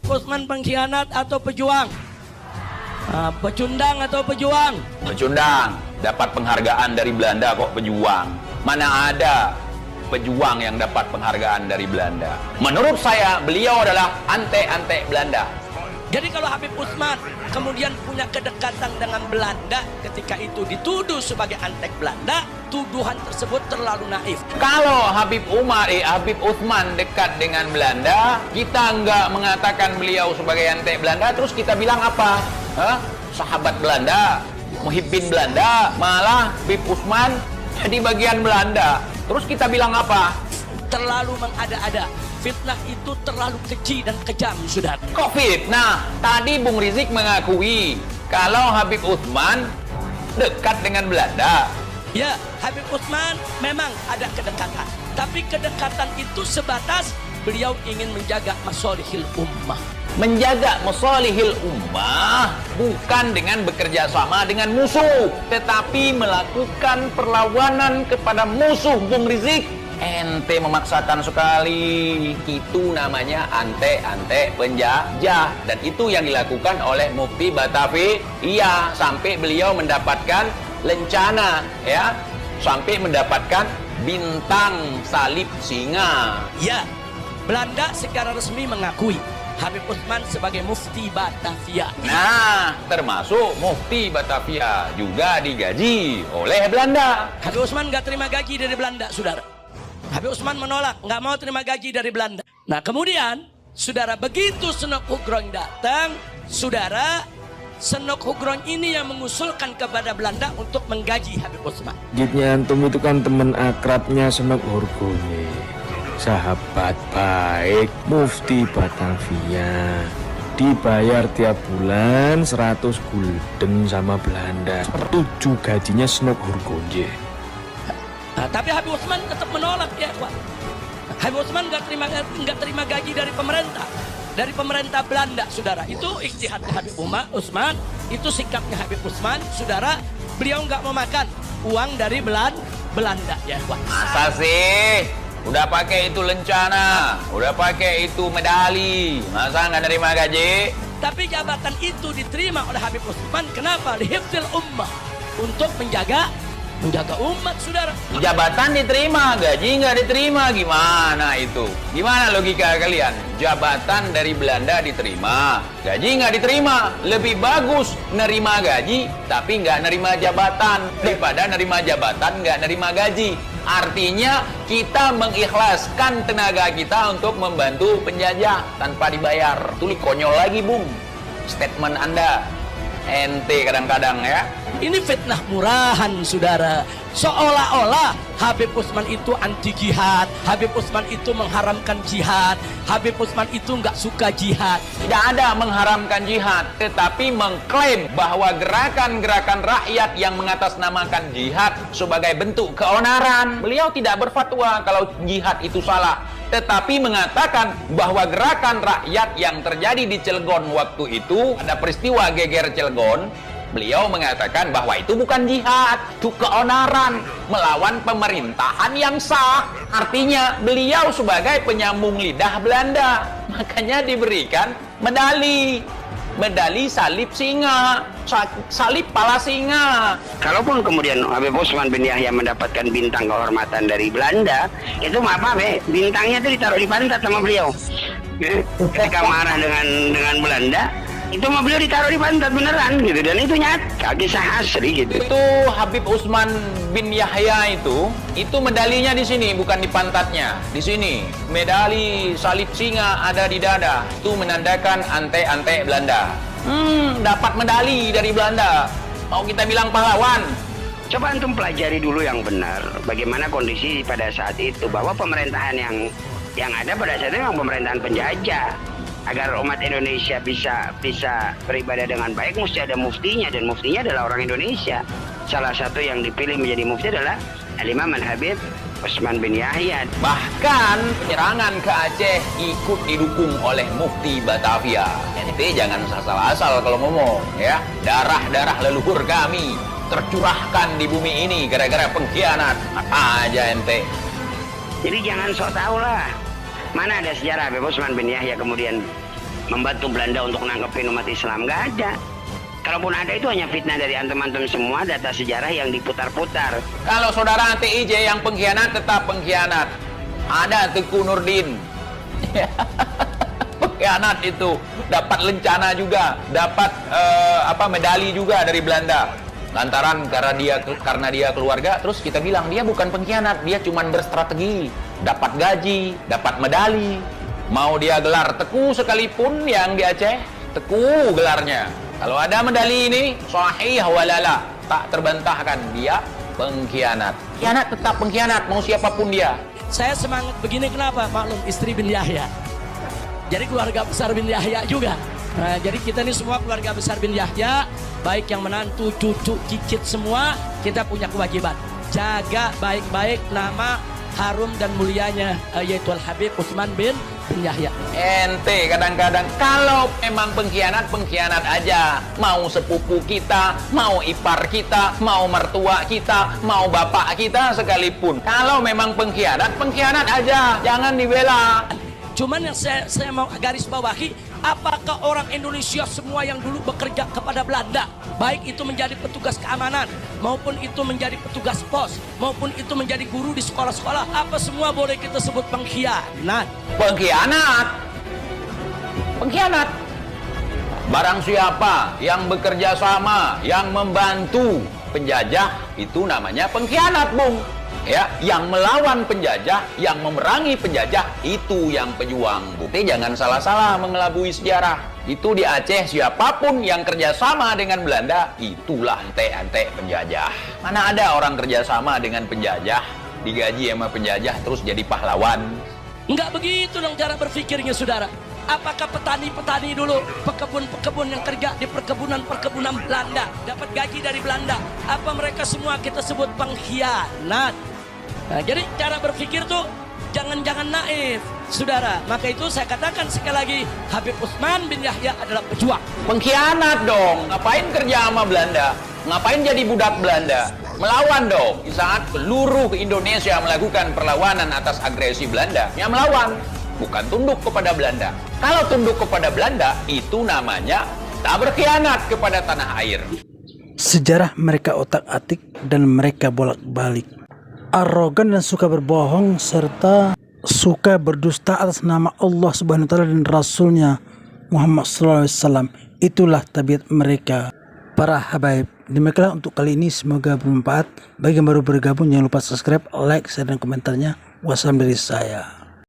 Utsman pengkhianat atau pejuang? Pecundang atau pejuang? Pecundang. Dapat penghargaan dari Belanda kok pejuang. Mana ada pejuang yang dapat penghargaan dari Belanda. Menurut saya beliau adalah antek-antek Belanda. Jadi kalau Habib Utsman kemudian punya kedekatan dengan Belanda, ketika itu dituduh sebagai antek Belanda, tuduhan tersebut terlalu naif. Kalau Habib Utsman dekat dengan Belanda, kita nggak mengatakan beliau sebagai antek Belanda, terus kita bilang apa? Sahabat Belanda, muhibbin Belanda, malah Habib Utsman jadi bagian Belanda. Terus kita bilang apa? Terlalu mengada-ada. Fitnah itu terlalu keji dan kejam, saudara. Kok fitnah? Tadi Bung Rizik mengakui kalau Habib Utsman dekat dengan Belanda. Ya, Habib Utsman memang ada kedekatan. Tapi kedekatan itu sebatas beliau ingin menjaga masolihil ummah. Menjaga masolihil ummah bukan dengan bekerja sama dengan musuh, tetapi melakukan perlawanan kepada musuh. Bung Rizik, ente memaksakan sekali. Itu namanya antek-antek penjajah. Dan itu yang dilakukan oleh Mufti Batavia. Iya, sampai beliau mendapatkan lencana, ya, sampai mendapatkan bintang salib singa. Ya, Belanda secara resmi mengakui Habib Utsman sebagai Mufti Batavia. Nah, termasuk Mufti Batavia juga digaji oleh Belanda. Habib Utsman nggak terima gaji dari Belanda, saudara. Habib Utsman menolak, nggak mau terima gaji dari Belanda. Nah kemudian, saudara, begitu Senok Hugron datang, saudara, Senok Hugron ini yang mengusulkan kepada Belanda untuk menggaji Habib Utsman. Gitnya antum itu kan teman akrabnya Senok Hurgone, sahabat baik Mufti Batavia, dibayar tiap bulan 100 gulden sama Belanda. 7 gajinya Senok Hurgone. Nah, tapi Habib Utsman tetap menolak, ya, Pak. Habib Utsman nggak terima gaji dari pemerintah Belanda, saudara. Itu ijtihadnya Habib Utsman, itu sikapnya Habib Utsman, saudara. Beliau nggak mau makan uang dari Belanda, ya, Pak. Masa sih? Udah pakai itu lencana, udah pakai itu medali, masa nggak nerima gaji? Tapi jabatan itu diterima oleh Habib Utsman. Kenapa? Lihifdzil ummah, untuk menjaga umat, saudara. Jabatan diterima, gaji nggak diterima, gimana itu? Gimana logika kalian? Jabatan dari Belanda diterima, gaji nggak diterima. Lebih bagus nerima gaji tapi nggak nerima jabatan daripada nerima jabatan nggak nerima gaji. Artinya kita mengikhlaskan tenaga kita untuk membantu penjajah tanpa dibayar. Tulis konyol lagi, Bung, statement Anda. Ente kadang-kadang, ya. Ini fitnah murahan, saudara. Seolah-olah Habib Utsman itu anti jihad, Habib Utsman itu mengharamkan jihad, Habib Utsman itu nggak suka jihad. Tidak ada mengharamkan jihad, tetapi mengklaim bahwa gerakan-gerakan rakyat yang mengatasnamakan jihad sebagai bentuk keonaran. Beliau tidak berfatwa kalau jihad itu salah, tetapi mengatakan bahwa gerakan rakyat yang terjadi di Cilegon waktu itu, ada peristiwa geger Cilegon, beliau mengatakan bahwa itu bukan jihad, itu keonaran melawan pemerintahan yang sah. Artinya beliau sebagai penyambung lidah Belanda, makanya diberikan medali salib singa, salib pala singa. Kalaupun kemudian Habib Utsman bin Yahya mendapatkan bintang kehormatan dari Belanda, itu apa, bintangnya itu ditaruh di pantat sama beliau. Ketika marah dengan Belanda, itu mah beliau ditaruh di pantat beneran gitu, dan itu nyata, kisah asli gitu. Itu Habib Utsman bin Yahya itu medalinya di sini, bukan di pantatnya. Di sini medali salib singa ada di dada. Itu menandakan antek-antek Belanda. Dapat medali dari Belanda. Mau kita bilang pahlawan? Coba antum pelajari dulu yang benar bagaimana kondisi pada saat itu, bahwa pemerintahan yang ada pada saat itu memang pemerintahan penjajah. Agar umat Indonesia bisa beribadah dengan baik, mesti ada muftinya, dan muftinya adalah orang Indonesia. Salah satu yang dipilih menjadi mufti adalah Al-Imam Al-Habib Utsman bin Yahya. Bahkan penyerangan ke Aceh ikut didukung oleh Mufti Batavia. Ente jangan asal-asal kalau ngomong, ya. Darah-darah leluhur kami tercurahkan di bumi ini gara-gara pengkhianat. Apa aja ente? Jadi jangan sok tahu lah. Mana ada sejarah Habib Utsman bin Yahya kemudian membantu Belanda untuk nangkepin umat Islam. Nggak ada. Kalaupun ada itu hanya fitnah dari antum-antum semua, data sejarah yang diputar-putar. Kalau saudara TIJ yang pengkhianat tetap pengkhianat. Ada Teguh Nurdin. Pengkhianat itu, dapat lencana juga, dapat medali juga dari Belanda. Lantaran karena dia keluarga, terus kita bilang dia bukan pengkhianat, dia cuma berstrategi, dapat gaji, dapat medali. Mau dia gelar Teguh sekalipun yang di Aceh, Teguh gelarnya. Kalau ada medali ini, sahih walala, tak terbantahkan, dia pengkhianat. Pengkhianat tetap pengkhianat, mau siapapun dia. Saya semangat begini kenapa? Maklum istri bin Yahya. Jadi keluarga besar bin Yahya juga. Nah, jadi kita ini semua keluarga besar bin Yahya, baik yang menantu, cucu, cicit semua, kita punya kewajiban. Jaga baik-baik nama harum dan mulianya yaitu Al-Habib Utsman bin Yahya. Ente kadang-kadang kalau memang pengkhianat, pengkhianat aja. Mau sepupu kita, mau ipar kita, mau mertua kita, mau bapak kita sekalipun. Kalau memang pengkhianat, pengkhianat aja. Jangan dibela. Cuman yang saya mau garis bawahi, apakah orang Indonesia semua yang dulu bekerja kepada Belanda, baik itu menjadi petugas keamanan, maupun itu menjadi petugas pos, maupun itu menjadi guru di sekolah-sekolah, apa semua boleh kita sebut pengkhianat? Pengkhianat. Pengkhianat. Barang siapa yang bekerja sama, yang membantu penjajah, itu namanya pengkhianat, Bung. Ya, yang melawan penjajah, yang memerangi penjajah, itu yang pejuang. Bukti jangan salah-salah mengelabui sejarah. Itu di Aceh, siapapun yang kerjasama dengan Belanda, itulah ante-ante penjajah. Mana ada orang kerjasama dengan penjajah, digaji sama penjajah, terus jadi pahlawan. Enggak begitu dong cara berpikirnya, saudara. Apakah petani-petani dulu, pekebun-pekebun yang kerja di perkebunan-perkebunan Belanda, dapat gaji dari Belanda, apa mereka semua kita sebut pengkhianat? Nah, jadi cara berpikir tuh jangan naif, saudara. Maka itu saya katakan sekali lagi, Habib Utsman bin Yahya adalah pejuang. Pengkhianat dong, ngapain kerja sama Belanda? Ngapain jadi budak Belanda? Melawan dong, di saat seluruh Indonesia melakukan perlawanan atas agresi Belanda, ya melawan, bukan tunduk kepada Belanda. Kalau tunduk kepada Belanda, itu namanya tak berkhianat kepada tanah air. Sejarah mereka otak-atik dan mereka bolak-balik. Arogan dan suka berbohong serta suka berdusta atas nama Allah Subhanahu wa taala dan Rasulnya Muhammad SAW. Itulah tabiat mereka. Para habaib, demikianlah untuk kali ini, semoga bermanfaat. Bagi yang baru bergabung jangan lupa subscribe, like, share dan komentarnya. Wassalam dari saya.